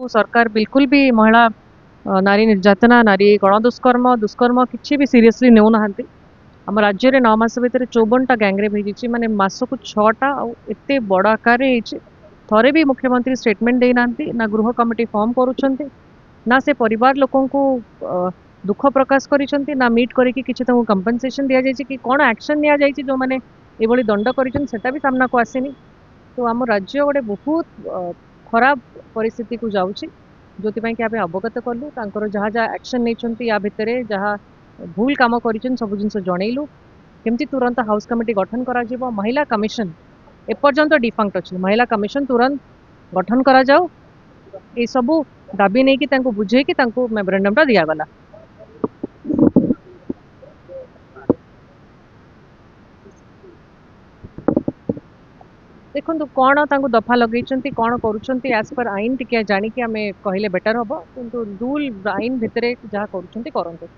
सरकार बिल्कुल भी महिला नारी निर्यातना नारी गणदुष्कर्म दुष्कर्म किसी भी सीरियसली नेउ नाहांती। आम राज्य में 9 मास भितर 54टा गैंगरेप होती माने मासकु 6टा एते बड़ आकार थरे भी मुख्यमंत्री स्टेटमेंट देना ना गृह कमिटी फॉर्म करुँच ना से परिवार लोकों को दुख प्रकाश करिसेंती ना मीट करके किसी कंपनसेशन दिया जायछि कि कौन एक्शन निया जायछि जो माने एभली दंड करिसेंती सेटा भी सामना को आसेनी। तो आम राज्य गोटे बहुत खराब परिस्थिति को जाउछि जो कि आम अवगत कलु जहाँ जहाँ एक्शन नहीं या भितर जहाँ भूल काम कर सब जिन जनइलु केमती तुरंत हाउस कमिटी गठन करा महिला कमिशन एपर्यंत डिफंक्ट अच्छी महिला कमिशन तुरंत गठन करा जाओ ये सबू दाबी नहीं कि बुझे कि मेमोरेंडम दिगला। देखो कौन दफा लगे कौन करुँच पर आईन टी जाणिकी आम कहले बेटर हम कि रूल आईन भितर जहाँ करूँ।